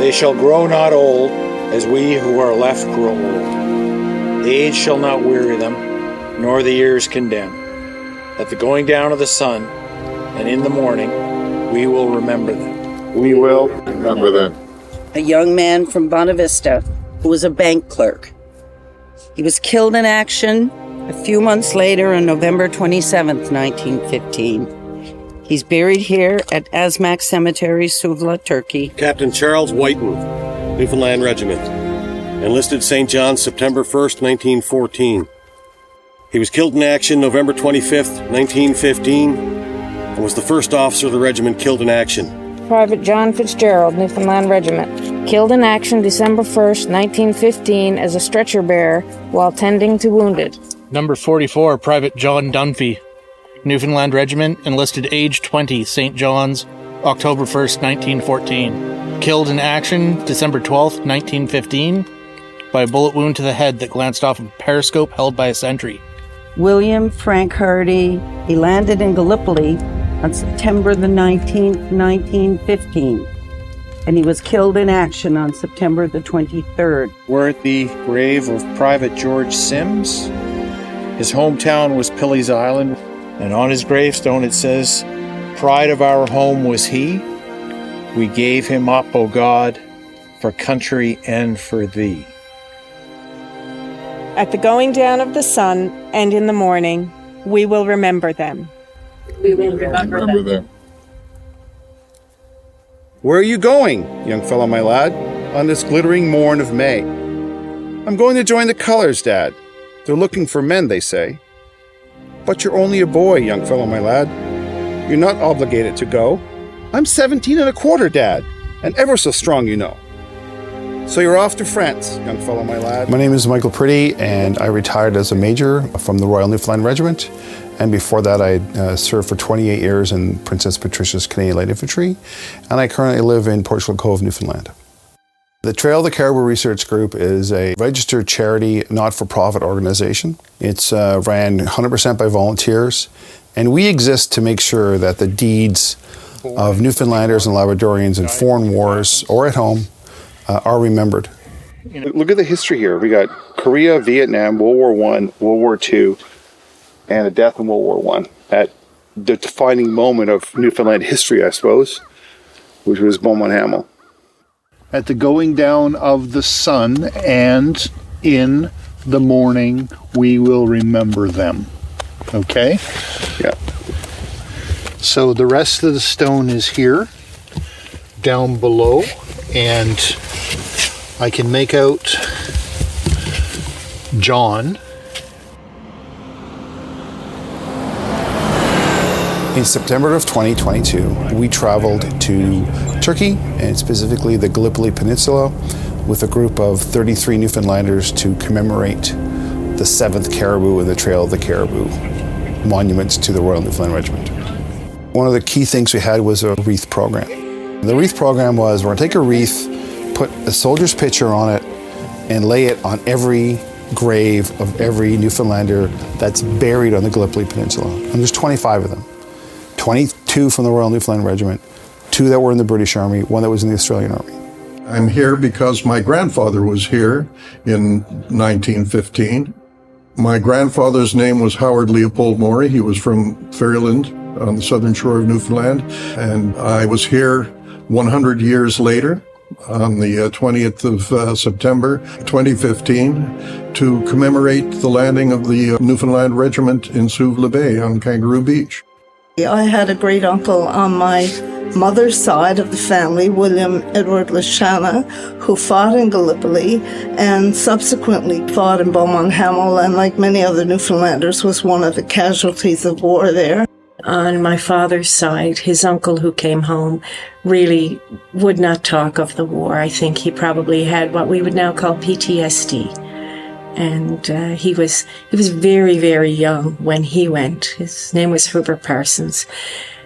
They shall grow not old, as we who are left grow old. The age shall not weary them, nor the years condemn. At the going down of the sun, and in the morning, we will remember them. We will remember them. A young man from Bonavista who was a bank clerk. He was killed in action a few months later on November 27th, 1915. He's buried here at Asmak Cemetery, Suvla, Turkey. Captain Charles Whiten, Newfoundland Regiment. Enlisted St. John's September 1st, 1914. He was killed in action November 25th, 1915, and was the first officer of the regiment killed in action. Private John Fitzgerald, Newfoundland Regiment. Killed in action December 1st, 1915 as a stretcher bearer while tending to wounded. Number 44, Private John Dunphy, Newfoundland Regiment, enlisted age 20, St. John's, October 1st, 1914. Killed in action December 12th, 1915 by a bullet wound to the head that glanced off a periscope held by a sentry. William Frank Hardy, he landed in Gallipoli on September the 19th, 1915, and he was killed in action on September the 23rd. We're at the grave of Private George Sims. His hometown was Pilley's Island, and on his gravestone it says, "Pride of our home was he. We gave him up, O God, for country and for thee." At the going down of the sun and in the morning, we will remember them. We will remember them. Where are you going, young fellow, my lad, on this glittering morn of May? I'm going to join the colors, Dad. They're looking for men, they say. But you're only a boy, young fellow, my lad. You're not obligated to go. I'm 17 and a quarter, Dad, and ever so strong, you know. So you're off to France, young fellow, my lad. My name is Michael Pretty, and I retired as a major from the Royal Newfoundland Regiment. And before that, I served for 28 years in Princess Patricia's Canadian Light Infantry, and I currently live in Portugal Cove, Newfoundland. The Trail of the Caribou Research Group is a registered charity, not-for-profit organization. It's ran 100% by volunteers, and we exist to make sure that the deeds of Newfoundlanders and Labradorians in foreign wars or at home are remembered. Look at the history here. We got Korea, Vietnam, World War I, World War II, and a death in World War I at the defining moment of Newfoundland history, I suppose, which was Beaumont Hamel. At the going down of the sun and in the morning, we will remember them. Okay? Yeah. So the rest of the stone is here, down below, and I can make out John. In September of 2022, we traveled to Turkey, and specifically the Gallipoli Peninsula, with a group of 33 Newfoundlanders to commemorate the 7th Caribou in the Trail of the Caribou monuments to the Royal Newfoundland Regiment. One of the key things we had was a wreath program. The wreath program was, we're going to take a wreath, put a soldier's picture on it, and lay it on every grave of every Newfoundlander that's buried on the Gallipoli Peninsula. And there's 25 of them. 22 from the Royal Newfoundland Regiment, 2 that were in the British Army, 1 that was in the Australian Army. I'm here because my grandfather was here in 1915. My grandfather's name was Howard Leopold Morey. He was from Ferryland on the southern shore of Newfoundland. And I was here 100 years later on the 20th of September 2015 to commemorate the landing of the Newfoundland Regiment in Suvla Bay on Kangaroo Beach. I had a great uncle on my mother's side of the family, William Edward Lashana, who fought in Gallipoli and subsequently fought in Beaumont Hamel, and like many other Newfoundlanders was one of the casualties of war there. On my father's side, his uncle who came home really would not talk of the war. I think he probably had what we would now call PTSD. And he was very, very young when he went. His name was Herbert Parsons.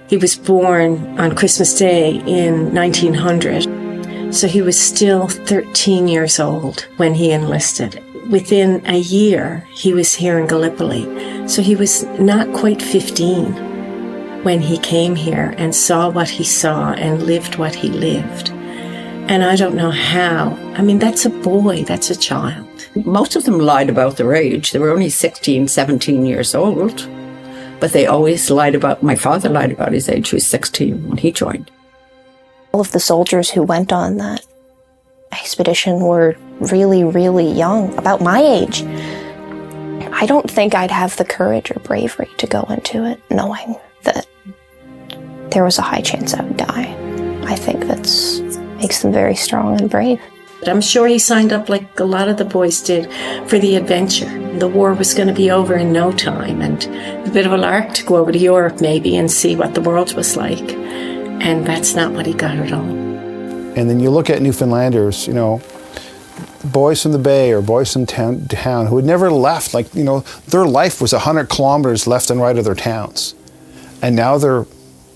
He was born on Christmas Day in 1900. So he was still 13 years old when he enlisted. Within a year, he was here in Gallipoli. So he was not quite 15 when he came here and saw what he saw and lived what he lived. And I don't know how. I mean, that's a boy, that's a child. Most of them lied about their age. They were only 16, 17 years old. But they always lied about, my father lied about his age. He was 16 when he joined. All of the soldiers who went on that expedition were really, really young, about my age. I don't think I'd have the courage or bravery to go into it knowing that there was a high chance I would die. I think that's makes them very strong and brave. I'm sure he signed up like a lot of the boys did for the adventure. The war was going to be over in no time, and a bit of a lark to go over to Europe maybe and see what the world was like. And that's not what he got at all. And then you look at Newfoundlanders, boys from the Bay or boys from town who had never left, their life was 100 kilometers left and right of their towns. And now they're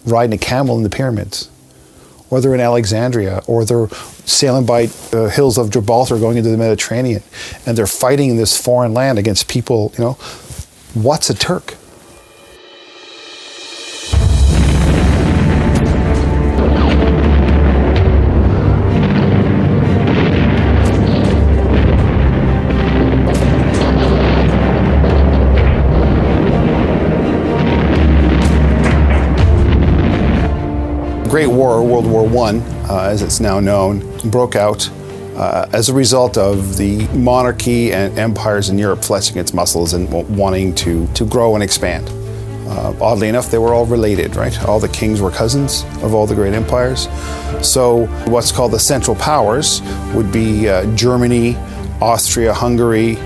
riding a camel in the pyramids, or they're in Alexandria, or they're sailing by the hills of Gibraltar going into the Mediterranean, and they're fighting in this foreign land against people, what's a Turk? Great War, World War I, as it's now known, broke out as a result of the monarchy and empires in Europe flexing its muscles and wanting to grow and expand. Oddly enough, they were all related, right? All the kings were cousins of all the great empires. So what's called the Central Powers would be Germany, Austria, Hungary,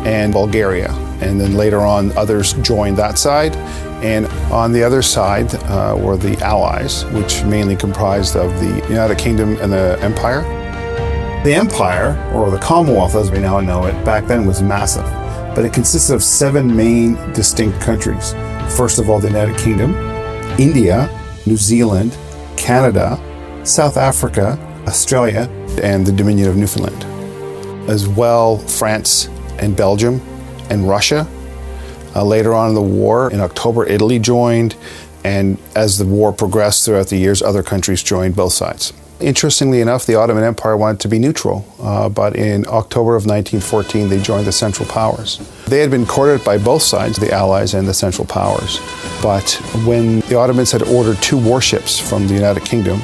and Bulgaria. And then later on, others joined that side. And on the other side were the Allies, which mainly comprised of the United Kingdom and the Empire. The Empire, or the Commonwealth as we now know it, back then was massive. But it consisted of 7 main distinct countries. First of all, the United Kingdom, India, New Zealand, Canada, South Africa, Australia, and the Dominion of Newfoundland. As well, France and Belgium and Russia. Later on in the war, in October, Italy joined, and as the war progressed throughout the years, other countries joined both sides. Interestingly enough, the Ottoman Empire wanted to be neutral, but in October of 1914, they joined the Central Powers. They had been courted by both sides, the Allies and the Central Powers, but when the Ottomans had ordered 2 warships from the United Kingdom,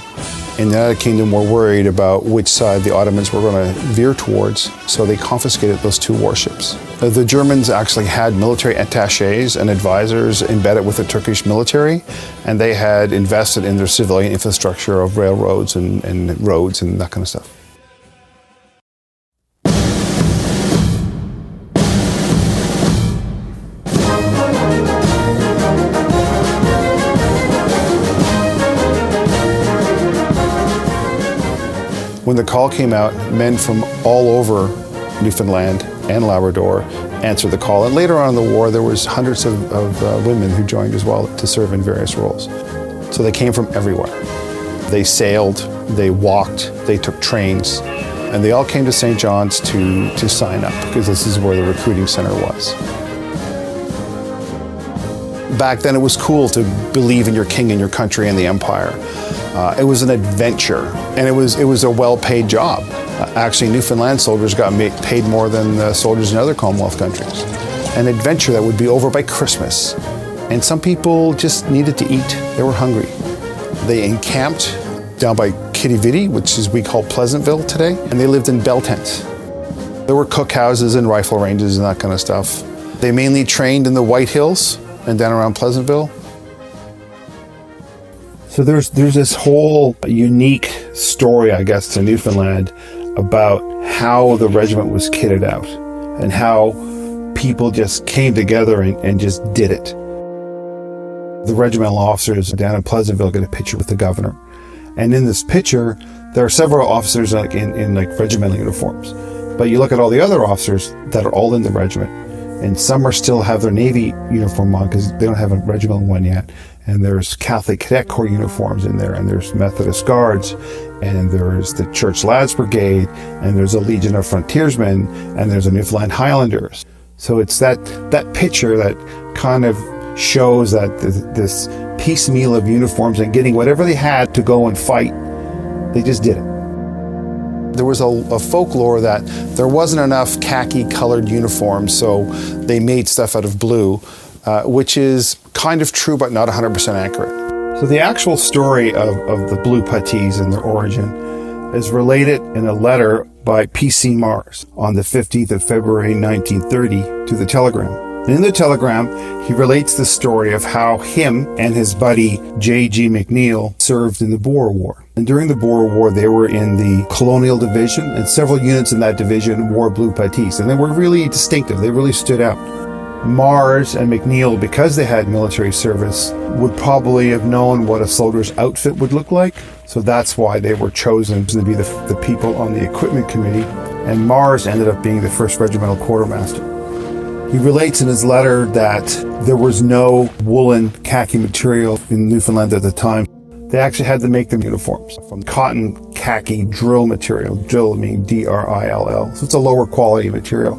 and the United Kingdom were worried about which side the Ottomans were going to veer towards, so they confiscated those 2 warships. The Germans actually had military attachés and advisors embedded with the Turkish military, and they had invested in their civilian infrastructure of railroads and roads and that kind of stuff. When the call came out, men from all over Newfoundland and Labrador answered the call. And later on in the war, there was hundreds of women who joined as well to serve in various roles. So they came from everywhere. They sailed, they walked, they took trains, and they all came to St. John's to sign up, because this is where the recruiting center was. Back then, it was cool to believe in your king and your country and the empire. It was an adventure, and it was a well-paid job. Actually, Newfoundland soldiers got paid more than soldiers in other Commonwealth countries. An adventure that would be over by Christmas. And some people just needed to eat. They were hungry. They encamped down by Kitty Vitty, which is we call Pleasantville today, and they lived in bell tents. There were cookhouses and rifle ranges and that kind of stuff. They mainly trained in the White Hills and down around Pleasantville. So there's this whole unique story, I guess, to Newfoundland about how the regiment was kitted out and how people just came together and just did it. The regimental officers down in Pleasantville get a picture with the governor. And in this picture, there are several officers in regimental uniforms. But you look at all the other officers that are all in the regiment, and some are still have their Navy uniform on because they don't have a regimental one yet. And there's Catholic Cadet Corps uniforms in there, and there's Methodist Guards, and there's the Church Lads Brigade, and there's a Legion of Frontiersmen, and there's a Newfoundland Highlanders. So it's that picture that kind of shows that this piecemeal of uniforms and getting whatever they had to go and fight, they just did it. There was a folklore that there wasn't enough khaki-colored uniforms, so they made stuff out of blue, which is kind of true but not 100% accurate. So the actual story of the blue puttees and their origin is related in a letter by P.C. Mars on the 15th of February 1930 to the Telegram. And in the Telegram, he relates the story of how him and his buddy J.G. McNeil served in the Boer War. And during the Boer War, they were in the Colonial Division, and several units in that division wore blue puttees. And they were really distinctive. They really stood out. Mars and McNeil, because they had military service, would probably have known what a soldier's outfit would look like. So that's why they were chosen to be the people on the equipment committee. And Mars ended up being the first regimental quartermaster. He relates in his letter that there was no woolen khaki material in Newfoundland at the time. They actually had to make them uniforms from cotton khaki drill material. Drill meaning D-R-I-L-L. So it's a lower quality material.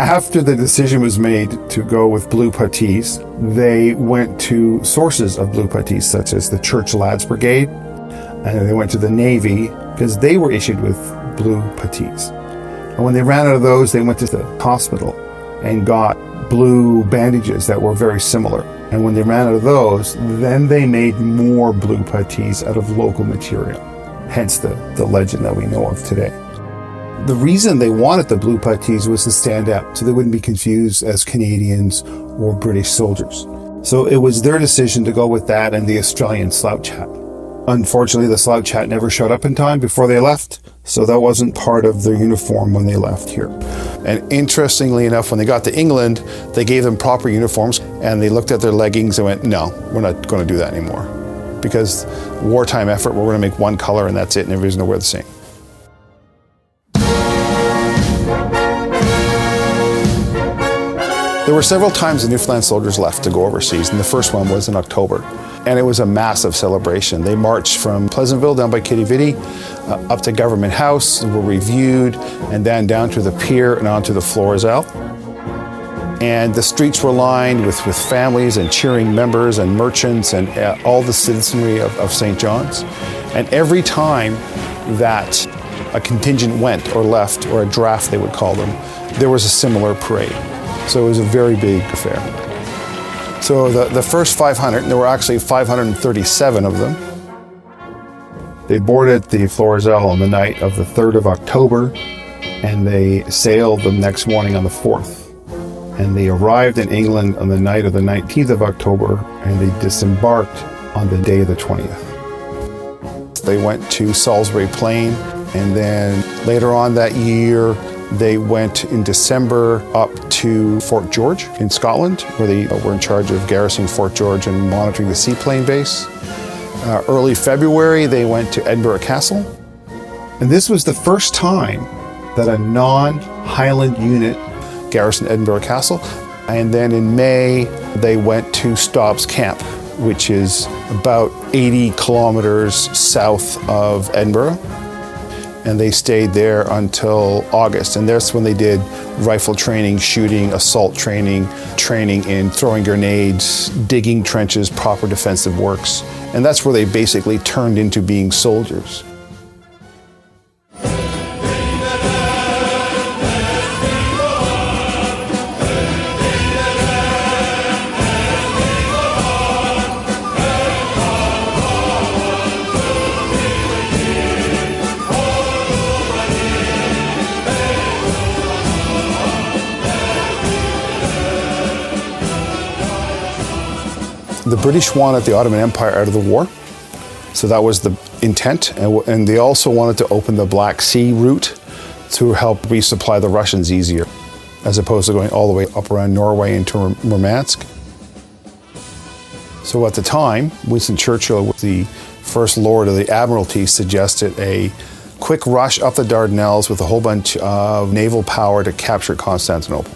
After the decision was made to go with blue puttees, they went to sources of blue puttees, such as the Church Lads Brigade, and they went to the Navy because they were issued with blue puttees. And when they ran out of those, they went to the hospital and got blue bandages that were very similar. And when they ran out of those, then they made more blue puttees out of local material. Hence the legend that we know of today. The reason they wanted the blue puttees was to stand out, so they wouldn't be confused as Canadians or British soldiers. So it was their decision to go with that and the Australian slouch hat. Unfortunately, the slouch hat never showed up in time before they left, so that wasn't part of their uniform when they left here. And interestingly enough, when they got to England, they gave them proper uniforms, and they looked at their leggings and went, no, we're not going to do that anymore. Because wartime effort, we're going to make one color and that's it, and everybody's going to wear the same. There were several times the Newfoundland soldiers left to go overseas, and the first one was in October. And it was a massive celebration. They marched from Pleasantville down by Kitty Vitty up to Government House, were reviewed, and then down to the pier and onto the Florizel. And the streets were lined with families and cheering members and merchants and all the citizenry of St. John's. And every time that a contingent went or left, or a draft they would call them, there was a similar parade. So it was a very big affair. So the first 500, and there were actually 537 of them, they boarded the Florizel on the night of the 3rd of October, and they sailed the next morning on the 4th. And they arrived in England on the night of the 19th of October, and they disembarked on the day of the 20th. They went to Salisbury Plain, and then later on that year, they went in December up to Fort George in Scotland, where they were in charge of garrisoning Fort George and monitoring the seaplane base. Early February, they went to Edinburgh Castle. And this was the first time that a non-Highland unit garrisoned Edinburgh Castle. And then in May, they went to Stobbs Camp, which is about 80 kilometers south of Edinburgh. And they stayed there until August. And that's when they did rifle training, shooting, assault training, training in throwing grenades, digging trenches, proper defensive works. And that's where they basically turned into being soldiers. The British wanted the Ottoman Empire out of the war, so that was the intent, and they also wanted to open the Black Sea route to help resupply the Russians easier, as opposed to going all the way up around Norway into Murmansk. So at the time, Winston Churchill, the First Lord of the Admiralty, suggested a quick rush up the Dardanelles with a whole bunch of naval power to capture Constantinople.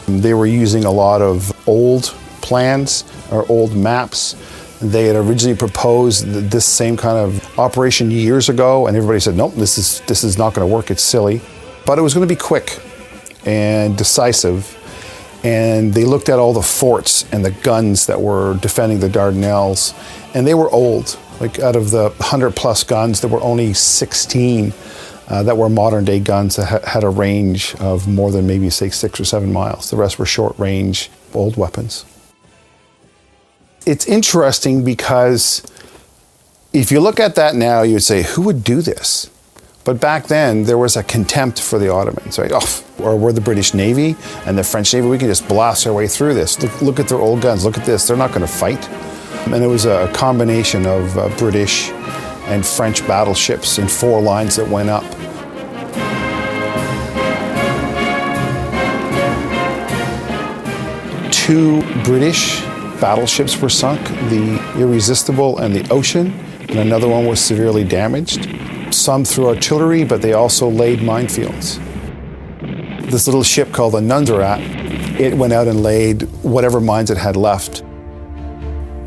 They were using a lot of old plans or old maps. They had originally proposed this same kind of operation years ago, and everybody said, nope, this is not going to work, it's silly. But it was going to be quick and decisive, and they looked at all the forts and the guns that were defending the Dardanelles, and they were old. Like out of the 100 plus guns, there were only 16 that were modern day guns that had a range of more than maybe, say, 6 or 7 miles. The rest were short range, old weapons. It's interesting because if you look at that now, you would say, who would do this? But back then, there was a contempt for the Ottomans, right? Oh, or we're the British Navy and the French Navy, we can just blast our way through this. Look at their old guns, look at this, they're not going to fight. And it was a combination of British and French battleships in 4 lines that went up. Two British battleships were sunk, the Irresistible and the Ocean, and another one was severely damaged. Some through artillery, but they also laid minefields. This little ship called the Nunzerat, it went out and laid whatever mines it had left.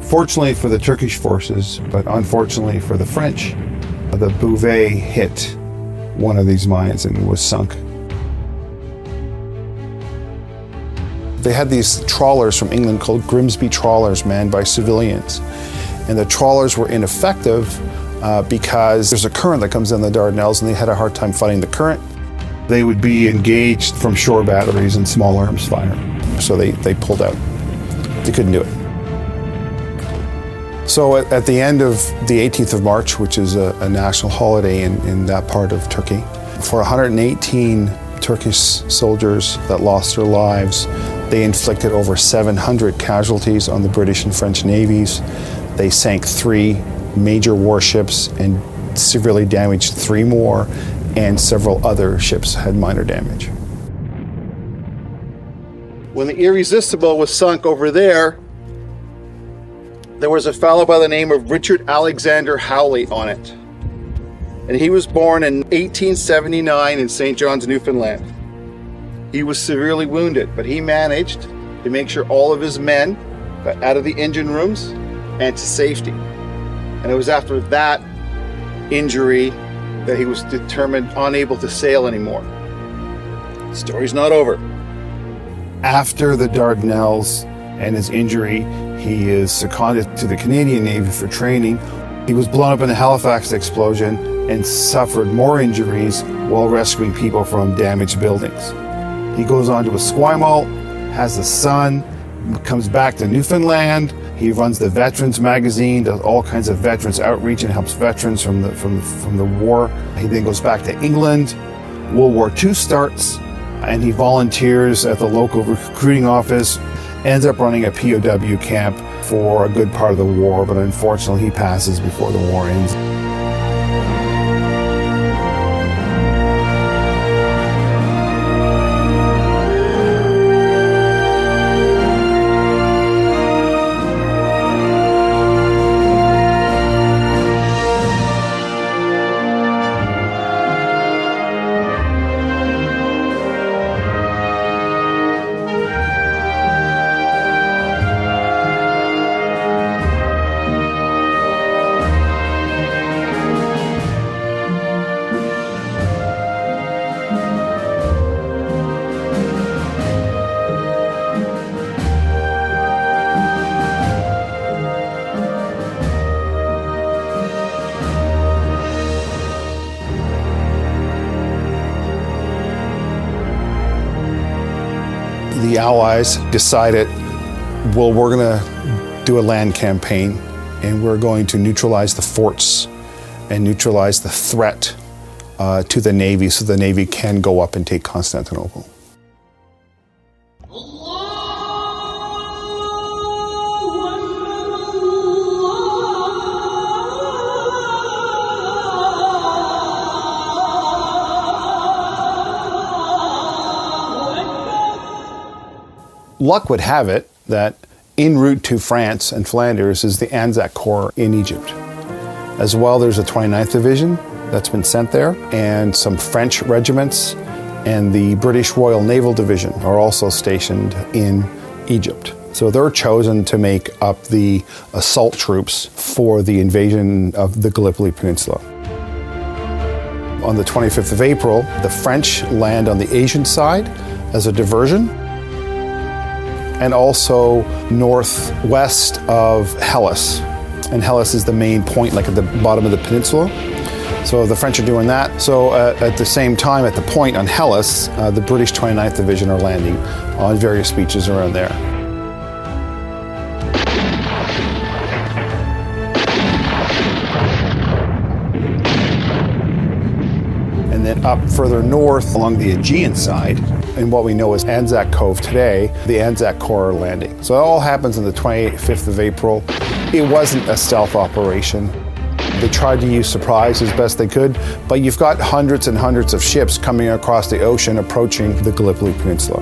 Fortunately for the Turkish forces, but unfortunately for the French, the Bouvet hit one of these mines and was sunk. They had these trawlers from England called Grimsby trawlers manned by civilians. And the trawlers were ineffective because there's a current that comes in the Dardanelles and they had a hard time fighting the current. They would be engaged from shore batteries and small arms fire. So they pulled out. They couldn't do it. So at the end of the 18th of March, which is a national holiday in that part of Turkey, for 118 Turkish soldiers that lost their lives, they inflicted over 700 casualties on the British and French navies. They sank 3 major warships and severely damaged 3 more, and several other ships had minor damage. When the Irresistible was sunk over there was a fellow by the name of Richard Alexander Howley on it. And he was born in 1879 in St. John's, Newfoundland. He was severely wounded, but he managed to make sure all of his men got out of the engine rooms and to safety. And it was after that injury that he was determined unable to sail anymore. The story's not over. After the Dardanelles and his injury, he is seconded to the Canadian Navy for training. He was blown up in the Halifax explosion and suffered more injuries while rescuing people from damaged buildings. He goes on to Esquimalt, has a son, comes back to Newfoundland. He runs the Veterans magazine, does all kinds of veterans outreach and helps veterans from the war. He then goes back to England. World War II starts, and he volunteers at the local recruiting office, ends up running a POW camp for a good part of the war, but unfortunately he passes before the war ends. The Allies decided, well, we're going to do a land campaign and we're going to neutralize the forts and neutralize the threat to the Navy so the Navy can go up and take Constantinople. Luck would have it that en route to France and Flanders is the Anzac Corps in Egypt. As well, there's a 29th Division that's been sent there, and some French regiments and the British Royal Naval Division are also stationed in Egypt. So they're chosen to make up the assault troops for the invasion of the Gallipoli Peninsula. On the 25th of April, the French land on the Asian side as a diversion, and also northwest of Hellas. And Hellas is the main point, like at the bottom of the peninsula. So the French are doing that. So at the same time, at the point on Hellas, the British 29th Division are landing on various beaches around there. And then up further north along the Aegean side, in what we know as Anzac Cove today, the Anzac Corps are landing. So it all happens on the 25th of April. It wasn't a stealth operation. They tried to use surprise as best they could, but you've got hundreds and hundreds of ships coming across the ocean approaching the Gallipoli Peninsula.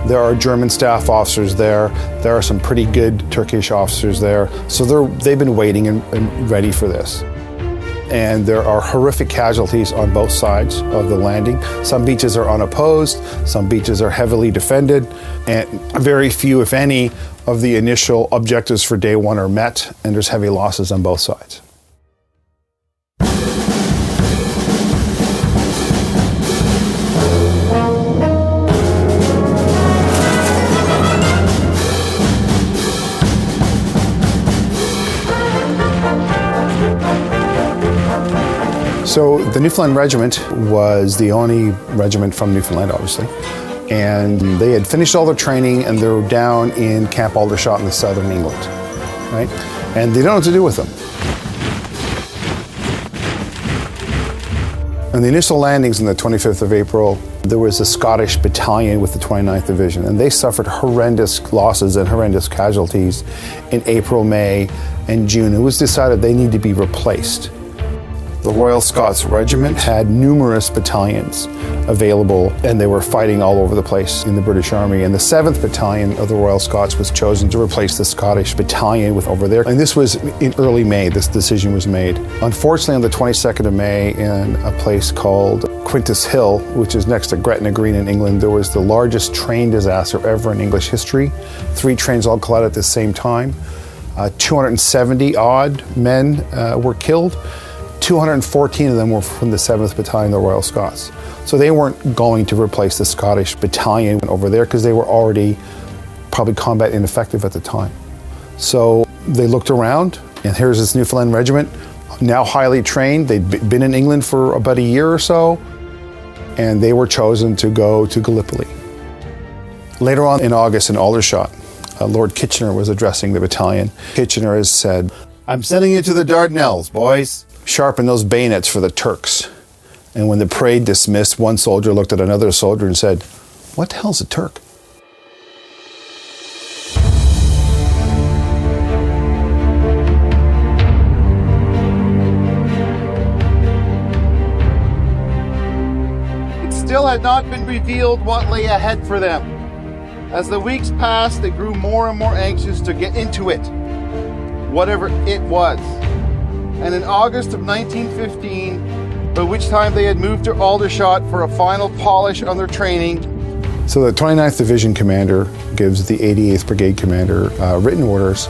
There are German staff officers there. There are some pretty good Turkish officers there. So they've been waiting and ready for this. And there are horrific casualties on both sides of the landing. Some beaches are unopposed, some beaches are heavily defended, and very few, if any, of the initial objectives for day one are met, and there's heavy losses on both sides. So the Newfoundland Regiment was the only regiment from Newfoundland, obviously. And they had finished all their training and they were down in Camp Aldershot in the southern England, right? And they don't know what to do with them. On the initial landings on the 25th of April, there was a Scottish battalion with the 29th Division, and they suffered horrendous losses and horrendous casualties in April, May, and June. It was decided they need to be replaced. The Royal Scots Regiment had numerous battalions available, and they were fighting all over the place in the British Army. And the 7th Battalion of the Royal Scots was chosen to replace the Scottish battalion with over there. And this was in early May, this decision was made. Unfortunately, on the 22nd of May, in a place called Quintus Hill, which is next to Gretna Green in England, there was the largest train disaster ever in English history. 3 trains all collided at the same time. 270 odd men were killed. 214 of them were from the 7th Battalion, the Royal Scots. So they weren't going to replace the Scottish battalion over there because they were already probably combat ineffective at the time. So they looked around, and here's this Newfoundland Regiment, now highly trained. They'd been in England for about a year or so, and they were chosen to go to Gallipoli. Later on in August in Aldershot, Lord Kitchener was addressing the battalion. Kitchener has said, "I'm sending you to the Dardanelles, boys. Sharpen those bayonets for the Turks." And when the parade dismissed, one soldier looked at another soldier and said, "What the hell's a Turk?" It still had not been revealed what lay ahead for them. As the weeks passed, they grew more and more anxious to get into it, whatever it was. And in August of 1915, by which time they had moved to Aldershot for a final polish on their training. So the 29th Division commander gives the 88th Brigade commander written orders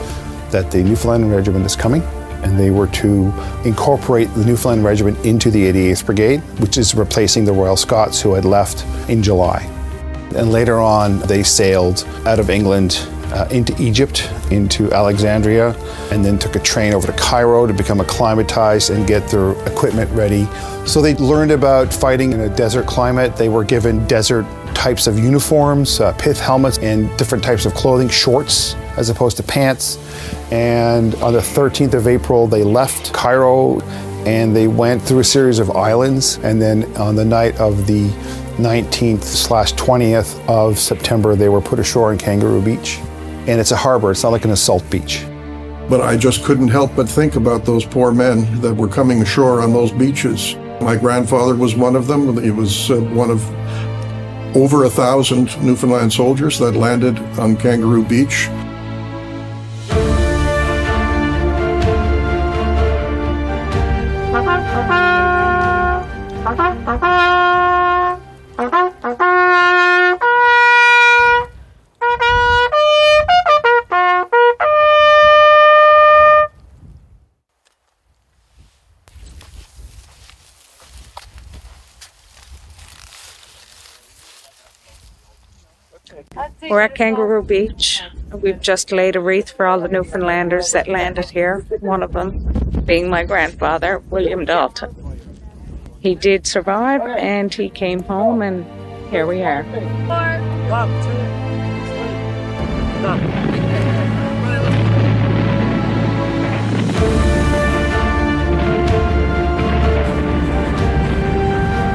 that the Newfoundland Regiment is coming, and they were to incorporate the Newfoundland Regiment into the 88th Brigade, which is replacing the Royal Scots who had left in July. And later on, they sailed out of England into Egypt, into Alexandria, and then took a train over to Cairo to become acclimatized and get their equipment ready. So they learned about fighting in a desert climate. They were given desert types of uniforms, pith helmets, and different types of clothing, shorts as opposed to pants. And on the 13th of April, they left Cairo and they went through a series of islands. And then on the night of the 19th/20th of September, they were put ashore in Kangaroo Beach. And it's a harbor, it's not like an assault beach. But I just couldn't help but think about those poor men that were coming ashore on those beaches. My grandfather was one of them. He was one of over 1,000 Newfoundland soldiers that landed on Kangaroo Beach. We're at Kangaroo Beach. We've just laid a wreath for all the Newfoundlanders that landed here, one of them being my grandfather, William Dalton. He did survive, and he came home, and here we are.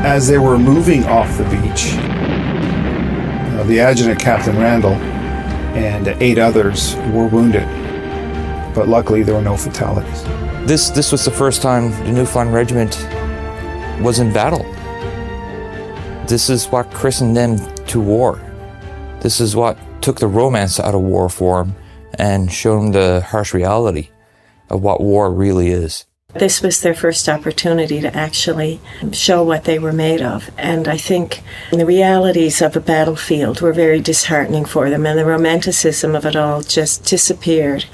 As they were moving off the beach, the adjutant, Captain Randall, and 8 others were wounded, but luckily there were no fatalities. This was the first time the Newfoundland Regiment was in battle. This is what christened them to war. This is what took the romance out of war for them and showed them the harsh reality of what war really is. This was their first opportunity to actually show what they were made of. And I think the realities of a battlefield were very disheartening for them, and the romanticism of it all just disappeared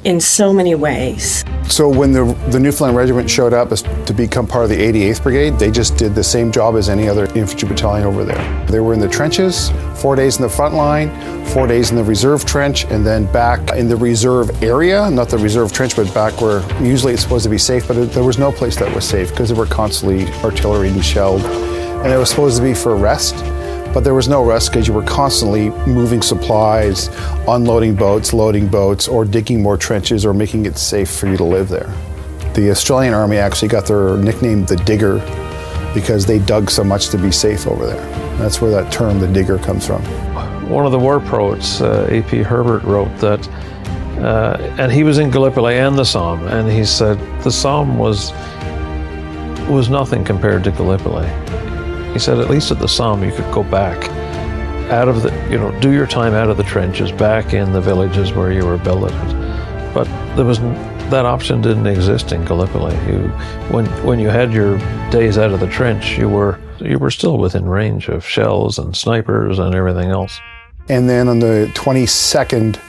in so many ways. So when the Newfoundland Regiment showed up to become part of the 88th Brigade, they just did the same job as any other infantry battalion over there. They were in the trenches, 4 days in the front line, 4 days in the reserve trench, and then back in the reserve area, not the reserve trench, but back where usually it's supposed to be safe, but there was no place that was safe because they were constantly artillery and shelled. And it was supposed to be for rest, but there was no rest because you were constantly moving supplies, unloading boats, loading boats, or digging more trenches or making it safe for you to live there. The Australian Army actually got their nickname the Digger because they dug so much to be safe over there. That's where that term, the Digger, comes from. One of the war poets, A.P. Herbert, wrote that, and he was in Gallipoli and the Somme, and he said the Somme was nothing compared to Gallipoli. He said, at least at the Somme, you could go back out of the, do your time out of the trenches, back in the villages where you were billeted. But that option didn't exist in Gallipoli. When you had your days out of the trench, you were still within range of shells and snipers and everything else. And then on the 22nd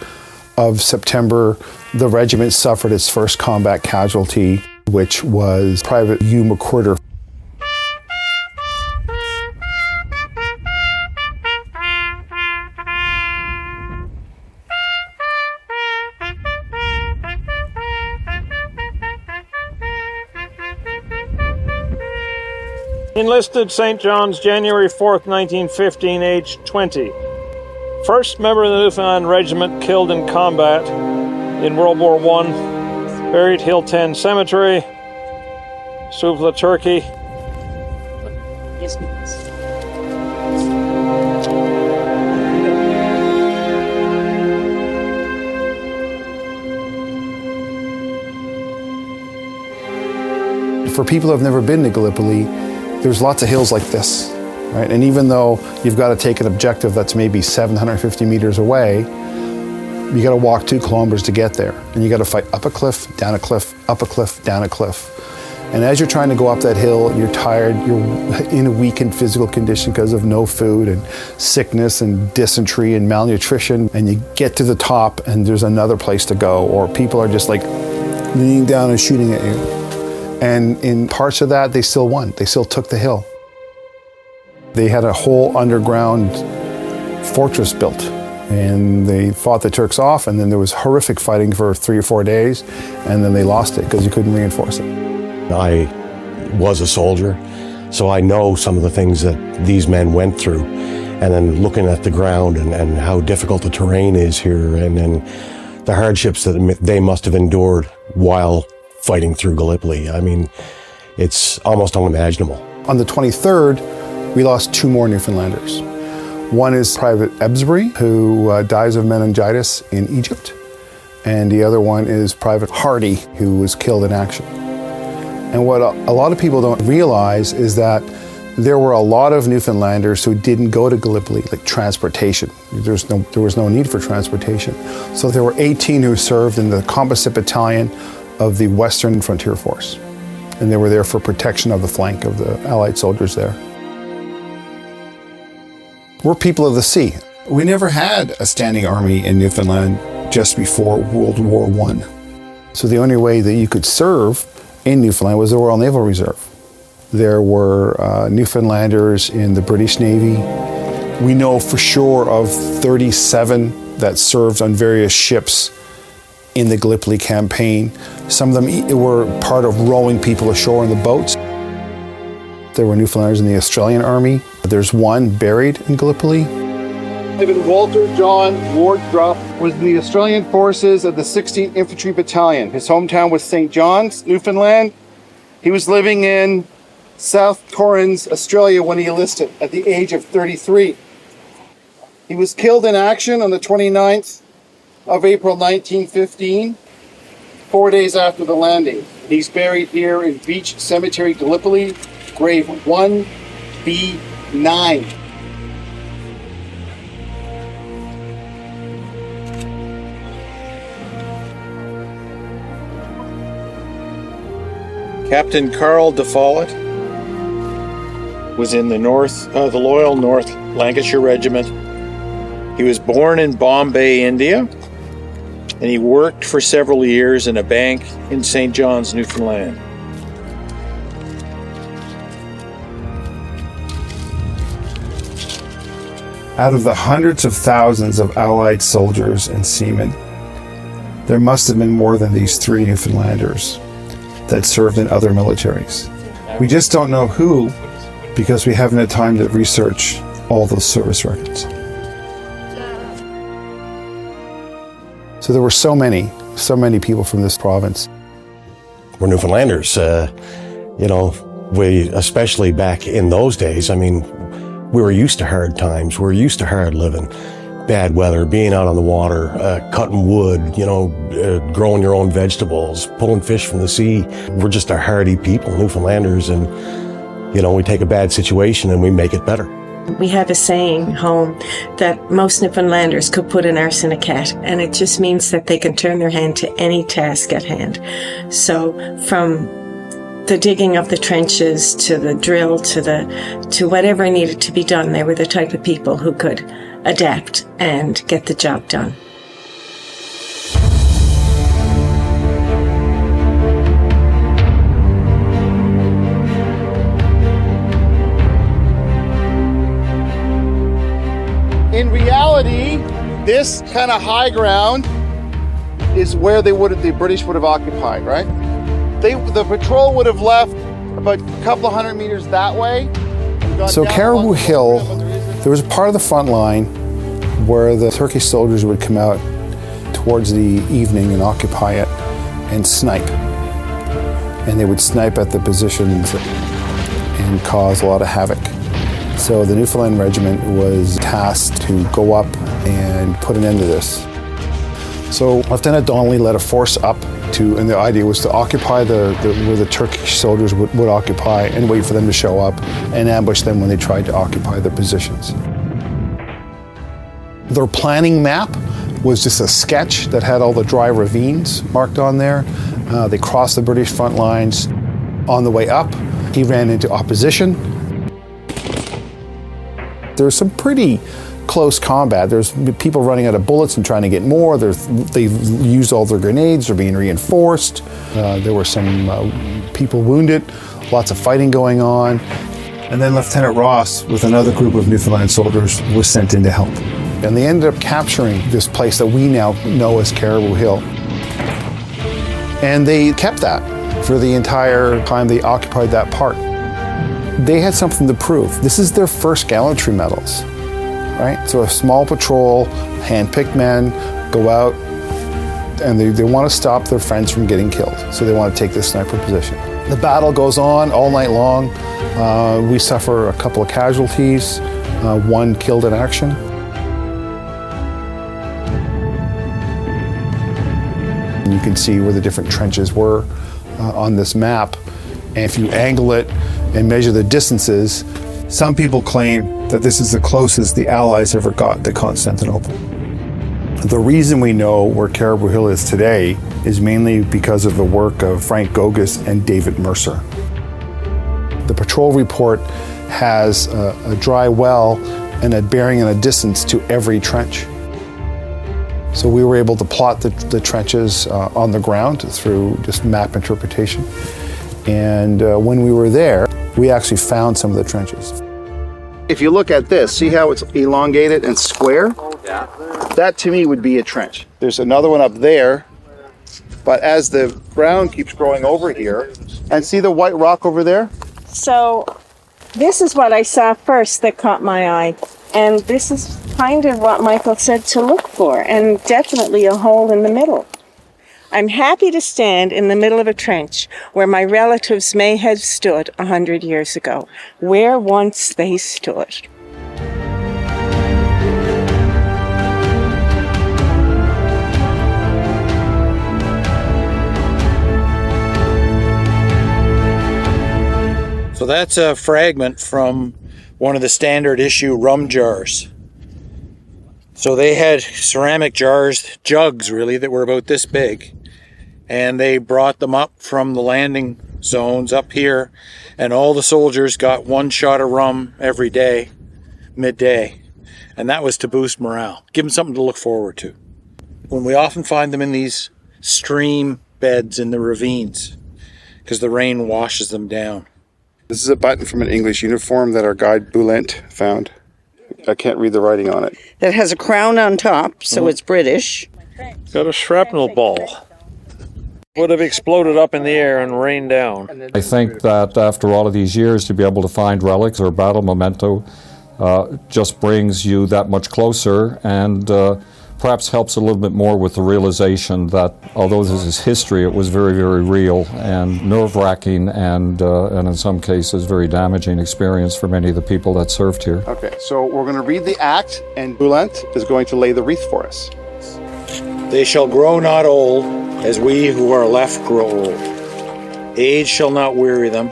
of September, the regiment suffered its first combat casualty, which was Private Hugh McWhirter. Enlisted St. John's, January 4th, 1915, age 20. First member of the Newfoundland Regiment killed in combat in World War I. Buried Hill 10 Cemetery, Suvla, Turkey. For people who have never been to Gallipoli, there's lots of hills like this, right? And even though you've got to take an objective that's maybe 750 meters away, you got to walk 2 kilometers to get there. And you got to fight up a cliff, down a cliff, up a cliff, down a cliff. And as you're trying to go up that hill, you're tired, you're in a weakened physical condition because of no food and sickness and dysentery and malnutrition. And you get to the top and there's another place to go, or people are just like leaning down and shooting at you. And in parts of that, they still won. They still took the hill. They had a whole underground fortress built, and they fought the Turks off, and then there was horrific fighting for 3 or 4 days, and then they lost it because you couldn't reinforce it. I was a soldier, so I know some of the things that these men went through, and then looking at the ground and how difficult the terrain is here, and then the hardships that they must have endured while fighting through Gallipoli. I mean, it's almost unimaginable. On the 23rd, we lost 2 more Newfoundlanders. One is Private Ebsbury, who dies of meningitis in Egypt, and the other one is Private Hardy, who was killed in action. And what a lot of people don't realize is that there were a lot of Newfoundlanders who didn't go to Gallipoli, like transportation. There was no need for transportation. So there were 18 who served in the Composite Battalion of the Western Frontier Force. And they were there for protection of the flank of the Allied soldiers there. We're people of the sea. We never had a standing army in Newfoundland just before World War I. So the only way that you could serve in Newfoundland was the Royal Naval Reserve. There were Newfoundlanders in the British Navy. We know for sure of 37 that served on various ships in the Gallipoli Campaign. Some of them were part of rowing people ashore in the boats. There were Newfoundlanders in the Australian Army. There's one buried in Gallipoli. David Walter John Wardrop was in the Australian Forces of the 16th Infantry Battalion. His hometown was St. John's, Newfoundland. He was living in South Torrens, Australia when he enlisted at the age of 33. He was killed in action on the 29th of April 1915, 4 days after the landing. He's buried here in Beach Cemetery, Gallipoli, grave 1B9. Captain Carl de Follett was in the Loyal North Lancashire Regiment. He was born in Bombay, India, and he worked for several years in a bank in St. John's, Newfoundland. Out of the hundreds of thousands of Allied soldiers and seamen, there must have been more than these 3 Newfoundlanders that served in other militaries. We just don't know who, because we haven't had time to research all those service records. So there were so many people from this province. We're Newfoundlanders, we, especially back in those days, we were used to hard times, we were used to hard living, bad weather, being out on the water, cutting wood, growing your own vegetables, pulling fish from the sea. We're just a hardy people, Newfoundlanders, and, we take a bad situation and we make it better. We had a saying home that most Newfoundlanders could put an arse in a cat, and it just means that they can turn their hand to any task at hand. So from the digging of the trenches to the drill to whatever needed to be done, they were the type of people who could adapt and get the job done. In reality, this kind of high ground is where the British would have occupied, right? The patrol would have left about a couple of hundred meters that way. So Caribou Hill, there was a part of the front line where the Turkish soldiers would come out towards the evening and occupy it and snipe. And they would snipe at the positions and cause a lot of havoc. So the Newfoundland Regiment was tasked to go up and put an end to this. So Lieutenant Donnelly led a force up and the idea was to occupy where the Turkish soldiers would occupy and wait for them to show up and ambush them when they tried to occupy their positions. Their planning map was just a sketch that had all the dry ravines marked on there. They crossed the British front lines. On the way up, he ran into opposition. There's some pretty close combat. There's people running out of bullets and trying to get more. They've used all their grenades. They're being reinforced. There were some people wounded. Lots of fighting going on. And then Lieutenant Ross, with another group of Newfoundland soldiers, was sent in to help. And they ended up capturing this place that we now know as Caribou Hill. And they kept that for the entire time they occupied that part. They had something to prove. This is their first gallantry medals, right? So a small patrol, hand-picked men, go out, and they want to stop their friends from getting killed. So they want to take this sniper position. The battle goes on all night long. We suffer a couple of casualties, one killed in action. And you can see where the different trenches were on this map. And if you angle it and measure the distances, some people claim that this is the closest the Allies ever got to Constantinople. The reason we know where Caribou Hill is today is mainly because of the work of Frank Gogus and David Mercer. The patrol report has a dry well and a bearing and a distance to every trench. So we were able to plot the trenches on the ground through just map interpretation. And when we were there, we actually found some of the trenches. If you look at this, see how it's elongated and square? Yeah. That to me would be a trench. There's another one up there, but as the ground keeps growing over here, and see the white rock over there? So this is what I saw first that caught my eye. And this is kind of what Michael said to look for, and definitely a hole in the middle. I'm happy to stand in the middle of a trench where my relatives may have stood 100 years ago, where once they stood. So that's a fragment from one of the standard issue rum jars. So they had ceramic jars, jugs really, that were about this big. And they brought them up from the landing zones up here. And all the soldiers got one shot of rum every day, midday. And that was to boost morale. Give them something to look forward to. When we often find them in these stream beds in the ravines, because the rain washes them down. This is a button from an English uniform that our guide Boulent found. I can't read the writing on it. That has a crown on top, so it's British. Got a shrapnel ball. Would have exploded up in the air and rained down. I think that after all of these years, to be able to find relics or battle memento just brings you that much closer, and perhaps helps a little bit more with the realization that although this is history, it was very, very real and nerve-wracking and in some cases very damaging experience for many of the people that served here. Okay, so we're going to read the act, and Boulent is going to lay the wreath for us. They shall grow not old, as we who are left grow old. Age shall not weary them,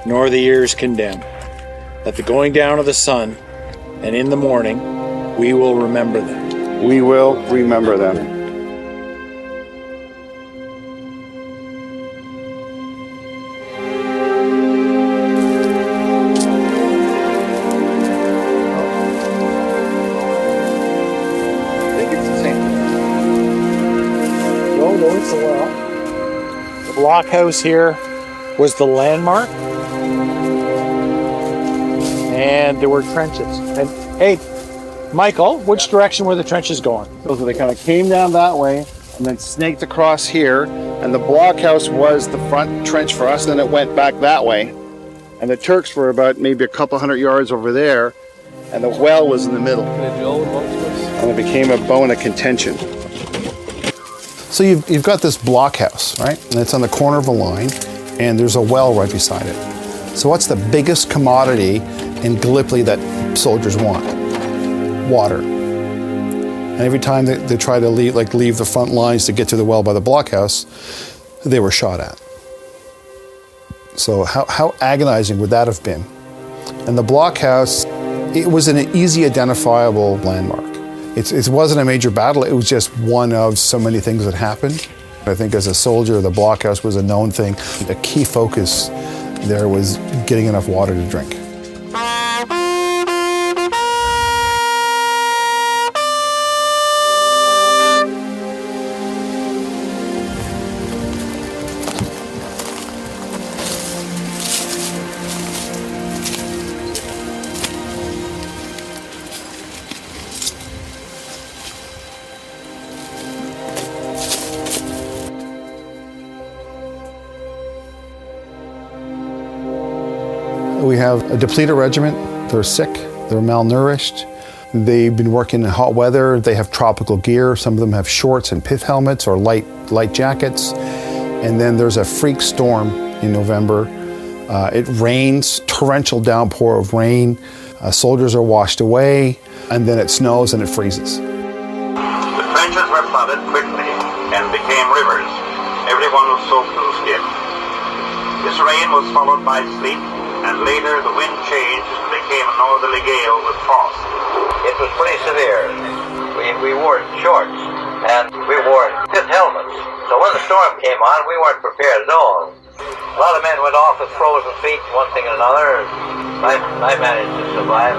nor the years condemn. At the going down of the sun, and in the morning, we will remember them. We will remember them. I think it's the same. No, it's the well. The blockhouse here was the landmark. And there were trenches. And hey, Michael, which direction were the trenches going? So they kind of came down that way and then snaked across here, and the blockhouse was the front trench for us, and then it went back that way. And the Turks were about maybe a couple 100 yards over there, and the well was in the middle. And it became a bone of contention. So you've got this blockhouse, right? And it's on the corner of a line, and there's a well right beside it. So what's the biggest commodity in Gallipoli that soldiers want? Water. And every time they try to leave the front lines to get to the well by the blockhouse, they were shot at. So how agonizing would that have been? And the blockhouse, it was an easy identifiable landmark. It wasn't a major battle, it was just one of so many things that happened. I think as a soldier, the blockhouse was a known thing. The key focus there was getting enough water to drink. We have a depleted regiment. They're sick, they're malnourished. They've been working in hot weather. They have tropical gear. Some of them have shorts and pith helmets or light jackets. And then there's a freak storm in November. It rains, torrential downpour of rain. Soldiers are washed away, and then it snows and it freezes. The trenches were flooded quickly and became rivers. Everyone was soaked to the skin. This rain was followed by sleet, and later the wind changed and became a northerly gale with frost. It was pretty severe. We wore shorts and we wore pith helmets. So when the storm came on, we weren't prepared at all. A lot of men went off with frozen feet, one thing and another. I managed to survive.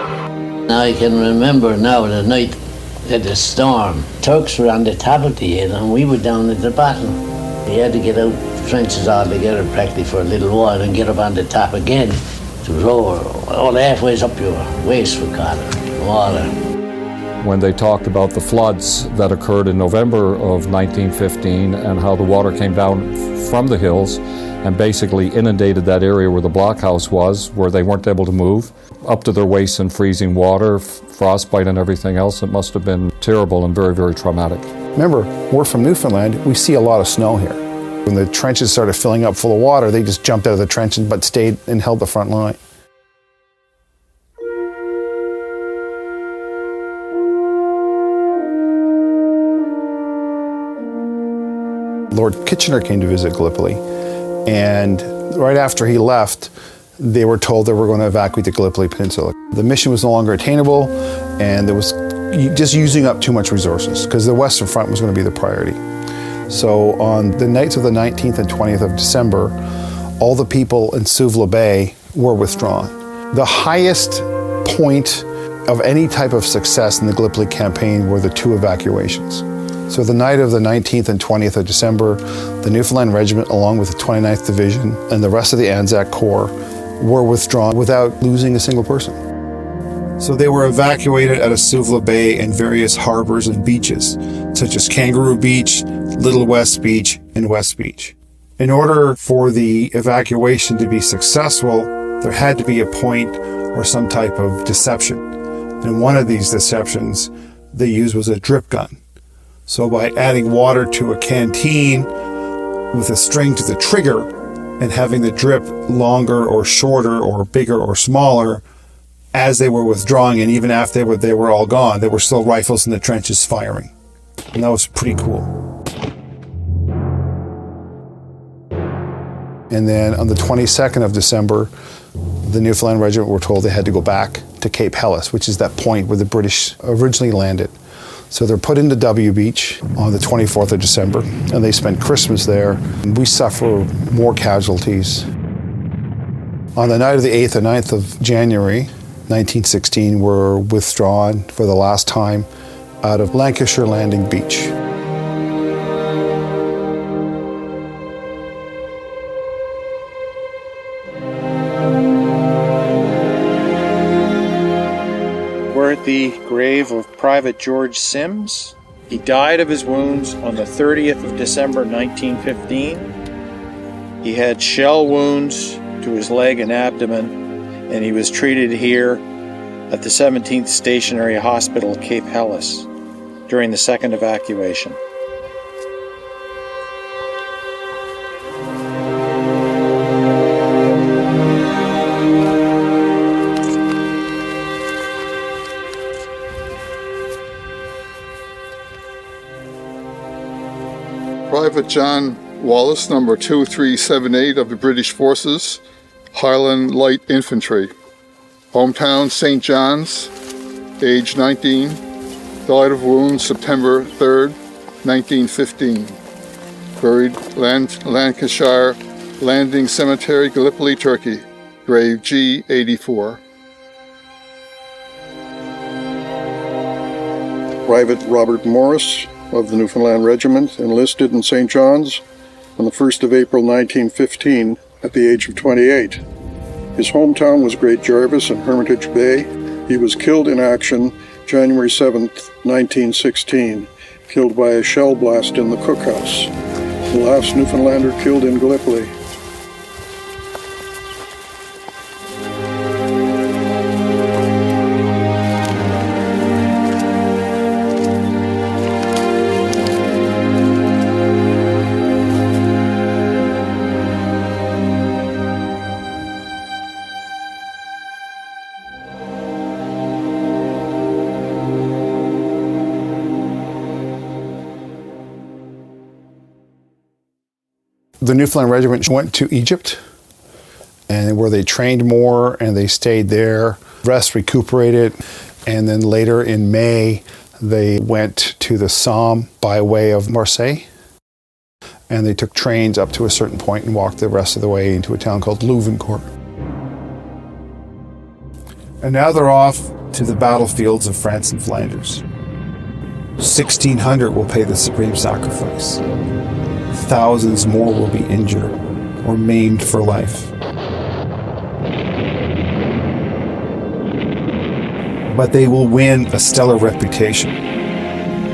I can remember now the night of the storm. Turks were on the top of the hill and we were down at the bottom. We had to get out the trenches all together practically for a little while and get up on the top again. to roll all halfway up your waist for water. When they talked about the floods that occurred in November of 1915 and how the water came down from the hills and basically inundated that area where the blockhouse was, where they weren't able to move, up to their waists in freezing water, frostbite and everything else, it must have been terrible and very, very traumatic. Remember, we're from Newfoundland, we see a lot of snow here. When the trenches started filling up full of water, they just jumped out of the trenches but stayed and held the front line. Lord Kitchener came to visit Gallipoli, and right after he left, they were told they were going to evacuate the Gallipoli Peninsula. The mission was no longer attainable, and there was just using up too much resources because the Western Front was going to be the priority. So on the nights of the 19th and 20th of December, all the people in Suvla Bay were withdrawn. The highest point of any type of success in the Gallipoli campaign were the 2 evacuations. So the night of the 19th and 20th of December, the Newfoundland Regiment, along with the 29th Division and the rest of the Anzac Corps, were withdrawn without losing a single person. So they were evacuated out of Suvla Bay and various harbors and beaches, such as Kangaroo Beach, Little West Beach, and West Beach. In order for the evacuation to be successful, there had to be a point or some type of deception. And one of these deceptions they used was a drip gun. So by adding water to a canteen with a string to the trigger and having the drip longer or shorter or bigger or smaller, as they were withdrawing and even after they were all gone, there were still rifles in the trenches firing. And that was pretty cool. And then on the 22nd of December, the Newfoundland Regiment were told they had to go back to Cape Helles, which is that point where the British originally landed. So they're put into W Beach on the 24th of December, and they spend Christmas there. We suffer more casualties. On the night of the 8th and 9th of January, 1916, we're withdrawn for the last time out of Lancashire Landing Beach. We're at the grave of Private George Sims. He died of his wounds on the 30th of December 1915. He had shell wounds to his leg and abdomen, and he was treated here at the 17th Stationary Hospital, Cape Helles, during the second evacuation. Private John Wallace, number 2378 of the British Forces, Highland Light Infantry. Hometown St. John's, age 19, died of wounds September 3rd, 1915. Buried Lancashire Landing Cemetery, Gallipoli, Turkey, grave G84. Private Robert Morris of the Newfoundland Regiment, enlisted in St. John's on the 1st of April 1915 at the age of 28. His hometown was Great Jarvis in Hermitage Bay. He was killed in action January 7th, 1916, killed by a shell blast in the cookhouse. The last Newfoundlander killed in Gallipoli. The Newfoundland Regiment went to Egypt, and where they trained more and they stayed there, rest, recuperated, and then later in May they went to the Somme by way of Marseille, and they took trains up to a certain point and walked the rest of the way into a town called Louvencourt. And now they're off to the battlefields of France and Flanders. 1,600 will pay the supreme sacrifice. Thousands more will be injured or maimed for life. but they will win a stellar reputation.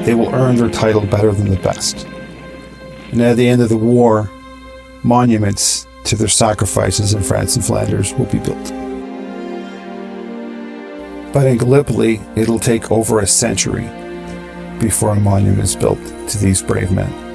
They will earn their title better than the best. And at the end of the war, monuments to their sacrifices in France and Flanders will be built. But in Gallipoli, it'll take over a century before a monument is built to these brave men.